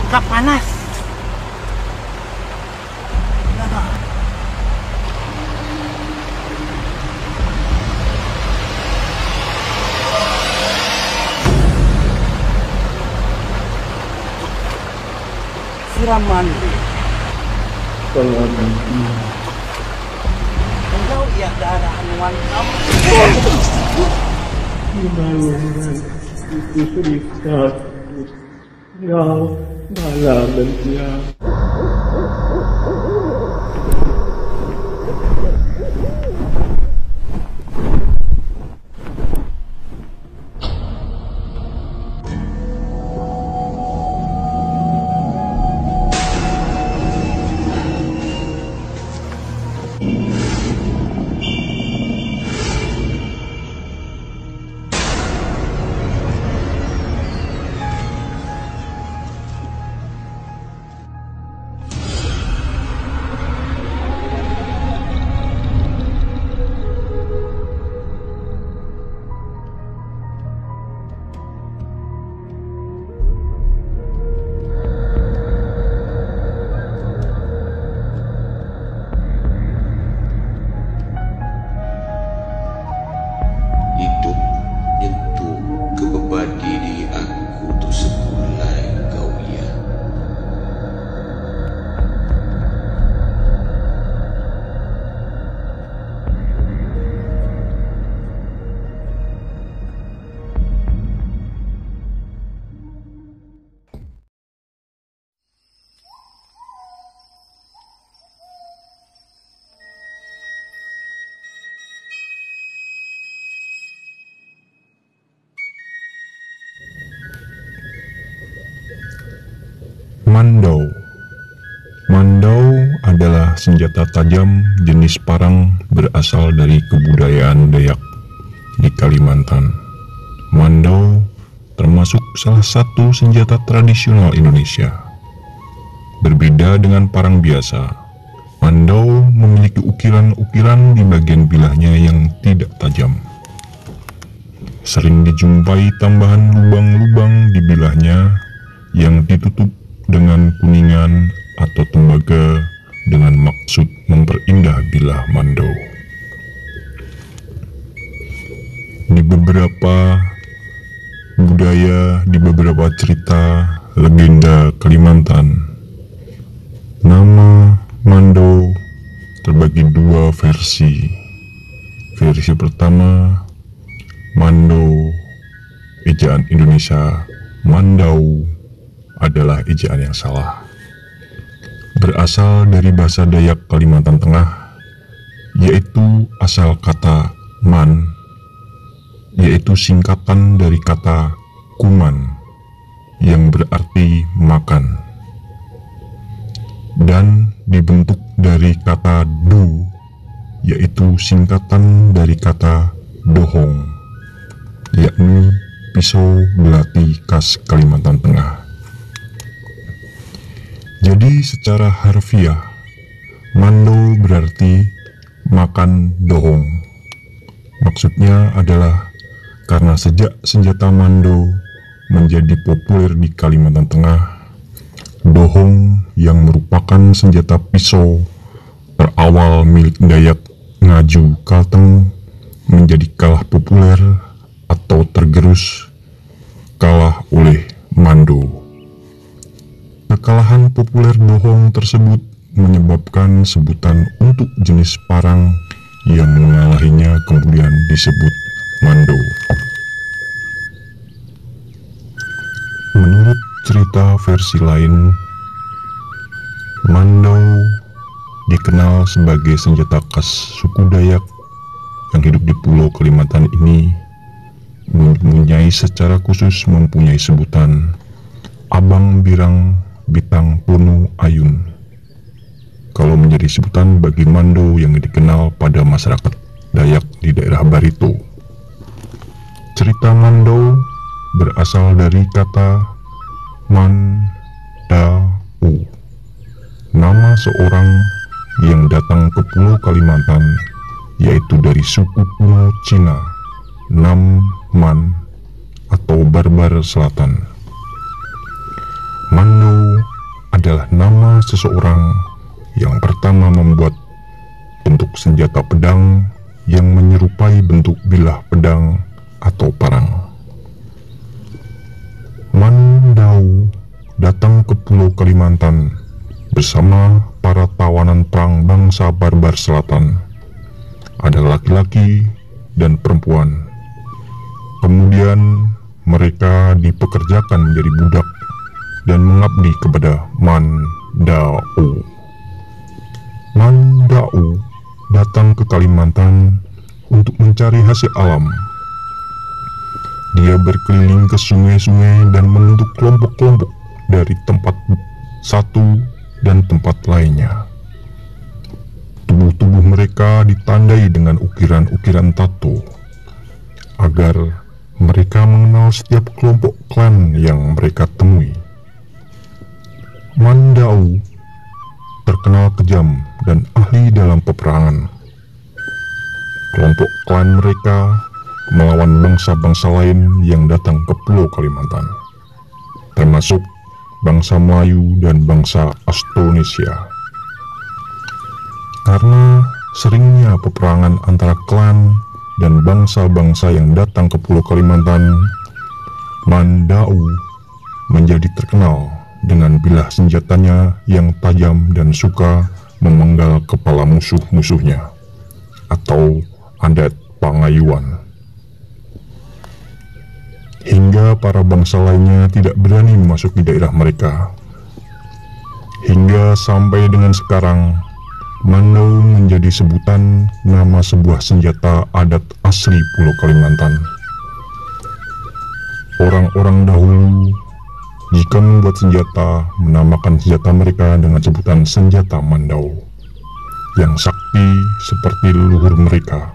Kak panas. Siram mandi. Engkau ya darah anuan kamu. Gimana itu cerita Engkau malam dan siang. Hidup nyentuh kebeban diri aku tu semulai kau ya. Mandau. Mandau adalah senjata tajam jenis parang berasal dari kebudayaan Dayak di Kalimantan. Mandau termasuk salah satu senjata tradisional Indonesia. Berbeda dengan parang biasa, mandau memiliki ukiran-ukiran di bagian bilahnya yang tidak tajam. Sering dijumpai tambahan lubang-lubang di bilahnya yang ditutup dengan kuningan atau tembaga dengan maksud memperindah bilah mandau. Di beberapa budaya, di beberapa cerita legenda Kalimantan, nama mandau terbagi dua versi. Versi pertama, mandau, ejaan Indonesia mandau, adalah ejaan yang salah. Berasal dari bahasa Dayak Kalimantan Tengah, yaitu asal kata man, yaitu singkatan dari kata kuman, yang berarti makan, dan dibentuk dari kata du, yaitu singkatan dari kata dohong, yakni pisau belati khas Kalimantan Tengah. Jadi secara harfiah, mandau berarti makan dohong. Maksudnya adalah karena sejak senjata mandau menjadi populer di Kalimantan Tengah, dohong yang merupakan senjata pisau terawal milik Dayak Ngaju Kalteng menjadi kalah populer atau tergerus kalah oleh mandau. Kekalahan populer dohong tersebut menyebabkan sebutan untuk jenis parang yang mengalahinya kemudian disebut mandau. Menurut cerita versi lain, mandau dikenal sebagai senjata khas suku Dayak yang hidup di Pulau Kalimantan ini, secara khusus mempunyai sebutan Abang Birang Bitang Punu Ayun, kalau menjadi sebutan bagi mandau yang dikenal pada masyarakat Dayak di daerah Barito. Cerita mandau berasal dari kata mandau, nama seorang yang datang ke Pulau Kalimantan, yaitu dari suku kuno Cina, Nam Man atau Barbar Selatan. Mandau ada seseorang yang pertama membuat bentuk senjata pedang yang menyerupai bentuk bilah pedang atau parang. Mandau datang ke Pulau Kalimantan bersama para tawanan perang bangsa barbar selatan. Ada laki-laki dan perempuan. Kemudian mereka dipekerjakan menjadi budak dan mengabdi kepada Mandau. Mandau datang ke Kalimantan untuk mencari hasil alam. Dia berkeliling ke sungai-sungai dan membentuk kelompok-kelompok dari tempat satu dan tempat lainnya. Tubuh-tubuh mereka ditandai dengan ukiran-ukiran tato, agar mereka mengenal setiap kelompok klan yang mereka temui. Mandau terkenal kejam dan ahli dalam peperangan. Kelompok klan mereka melawan bangsa-bangsa lain yang datang ke Pulau Kalimantan, termasuk bangsa Melayu dan bangsa Austronesia. Karena seringnya peperangan antara klan dan bangsa-bangsa yang datang ke Pulau Kalimantan, Mandau menjadi terkenal dengan bilah senjatanya yang tajam dan suka memenggal kepala musuh-musuhnya, atau adat pangayuan. Hingga para bangsa lainnya tidak berani memasuki daerah mereka. Hingga sampai dengan sekarang, Mandau menjadi sebutan nama sebuah senjata adat asli Pulau Kalimantan. Orang-orang dahulu jika membuat senjata, menamakan senjata mereka dengan sebutan senjata Mandau, yang sakti seperti leluhur mereka,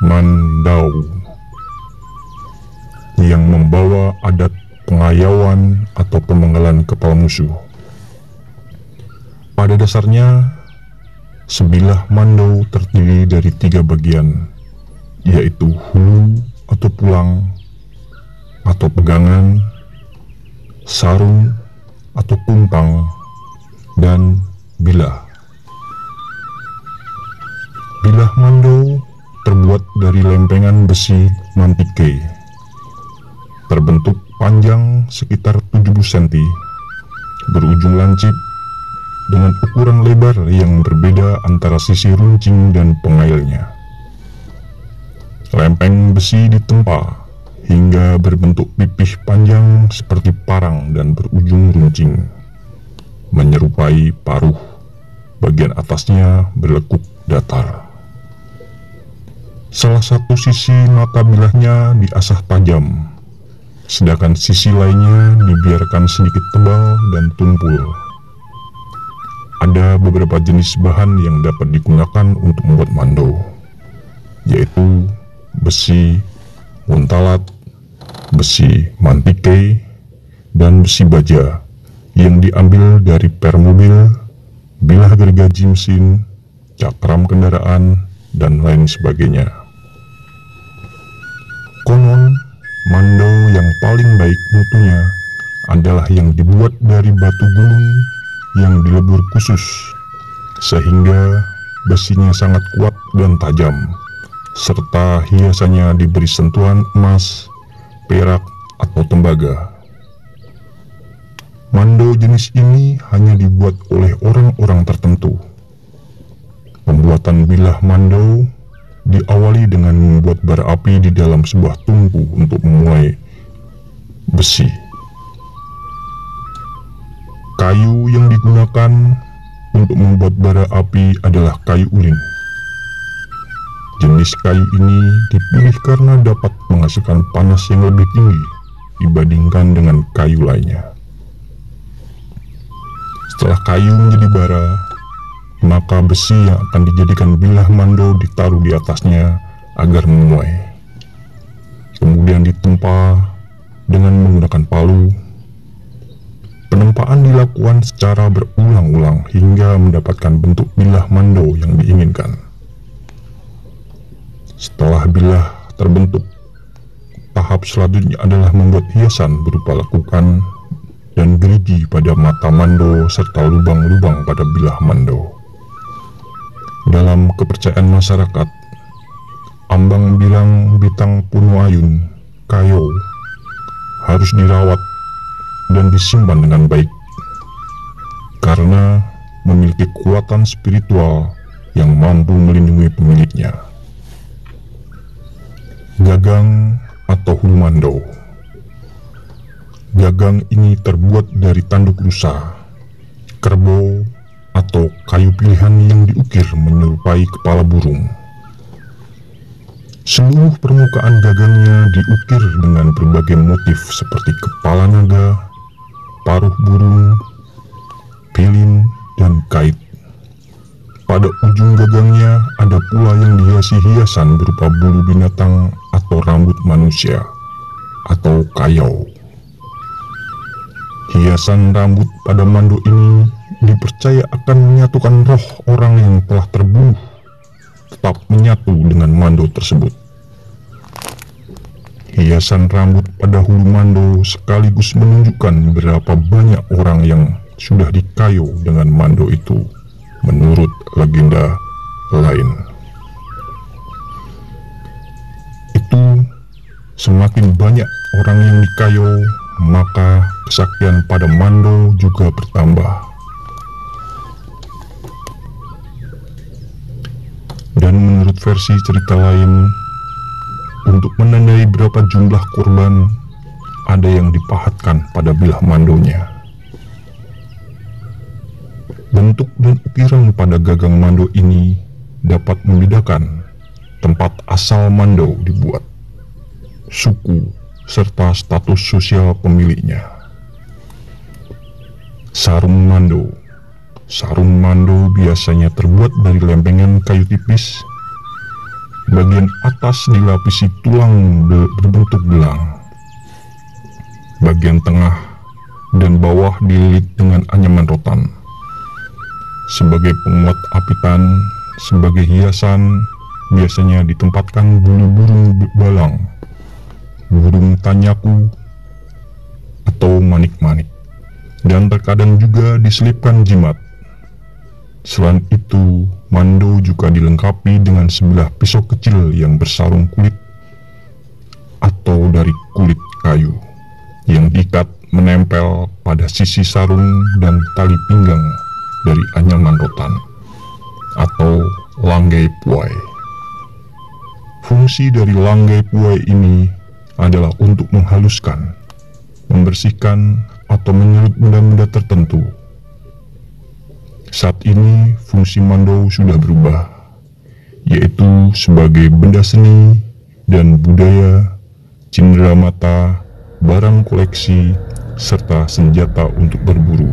Mandau, yang membawa adat pengayauan atau pemenggalan kepala musuh. Pada dasarnya, sebilah Mandau terdiri dari 3 bagian, yaitu hulu atau pulang, atau pegangan, sarung atau puntang, dan bilah. Bilah Mandau terbuat dari lempengan besi mantike, terbentuk panjang sekitar 70 cm, berujung lancip dengan ukuran lebar yang berbeda antara sisi runcing dan pengailnya. Lempeng besi ditempa hingga berbentuk pipih panjang seperti parang dan berujung runcing, menyerupai paruh. Bagian atasnya berlekuk datar. Salah satu sisi mata bilahnya diasah tajam, sedangkan sisi lainnya dibiarkan sedikit tebal dan tumpul. Ada beberapa jenis bahan yang dapat digunakan untuk membuat Mandau, yaitu besi muntalat, besi mantike, dan besi baja yang diambil dari per mobil, bilah gergaji mesin, cakram kendaraan, dan lain sebagainya. Konon, Mandau yang paling baik mutunya adalah yang dibuat dari batu gunung yang dilebur khusus, sehingga besinya sangat kuat dan tajam, serta hiasannya diberi sentuhan emas, perak, atau tembaga. Mandau jenis ini hanya dibuat oleh orang-orang tertentu. Pembuatan bilah Mandau diawali dengan membuat bara api di dalam sebuah tungku untuk memulai besi. Kayu yang digunakan untuk membuat bara api adalah kayu ulin. Jenis kayu ini dipilih karena dapat menghasilkan panas yang lebih tinggi dibandingkan dengan kayu lainnya. Setelah kayu menjadi bara, maka besi yang akan dijadikan bilah Mandau ditaruh di atasnya agar memuai. Kemudian ditempa dengan menggunakan palu. Penempaan dilakukan secara berulang-ulang hingga mendapatkan bentuk bilah Mandau yang diinginkan. Setelah bilah terbentuk, tahap selanjutnya adalah membuat hiasan berupa lekukan dan gerigi pada mata Mando serta lubang-lubang pada bilah Mando. Dalam kepercayaan masyarakat, ambang bilang Bitang Puno Ayun, Kayo, harus dirawat dan disimpan dengan baik karena memiliki kekuatan spiritual yang mampu melindungi pemiliknya. Gagang atau Hulmando. Gagang ini terbuat dari tanduk rusa, kerbau, atau kayu pilihan yang diukir menyerupai kepala burung. Seluruh permukaan gagangnya diukir dengan berbagai motif seperti kepala naga, paruh burung, pilin, dan kait. Pada ujung gagangnya ada pula yang dihiasi hiasan berupa bulu binatang atau rambut manusia atau kayau. Hiasan rambut pada Mando ini dipercaya akan menyatukan roh orang yang telah terbunuh tetap menyatu dengan Mando tersebut. Hiasan rambut pada hulu Mando sekaligus menunjukkan berapa banyak orang yang sudah dikayo dengan Mando itu menurut legenda lain. Itu semakin banyak orang yang dikayo, maka kesaktian pada Mando juga bertambah. Dan menurut versi cerita lain, untuk menandai berapa jumlah korban, ada yang dipahatkan pada bilah Mandonya. Bentuk dan ukiran pada gagang Mando ini dapat membedakan tempat asal Mando dibuat, suku, serta status sosial pemiliknya. Sarung Mando. Sarung Mando biasanya terbuat dari lempengan kayu tipis. Bagian atas dilapisi tulang berbentuk belang. Bagian tengah dan bawah dililit dengan anyaman rotan. Sebagai penguat apitan, sebagai hiasan, biasanya ditempatkan bulu burung balang, burung tanyaku, atau manik-manik. Dan terkadang juga diselipkan jimat. Selain itu, Mando juga dilengkapi dengan sebilah pisau kecil yang bersarung kulit atau dari kulit kayu yang diikat menempel pada sisi sarung dan tali pinggang dari anyaman rotan atau langgai puai. Fungsi dari langgai puai ini adalah untuk menghaluskan, membersihkan, atau menyerut benda-benda tertentu. Saat ini fungsi Mando sudah berubah, yaitu sebagai benda seni dan budaya, cindera mata, barang koleksi, serta senjata untuk berburu.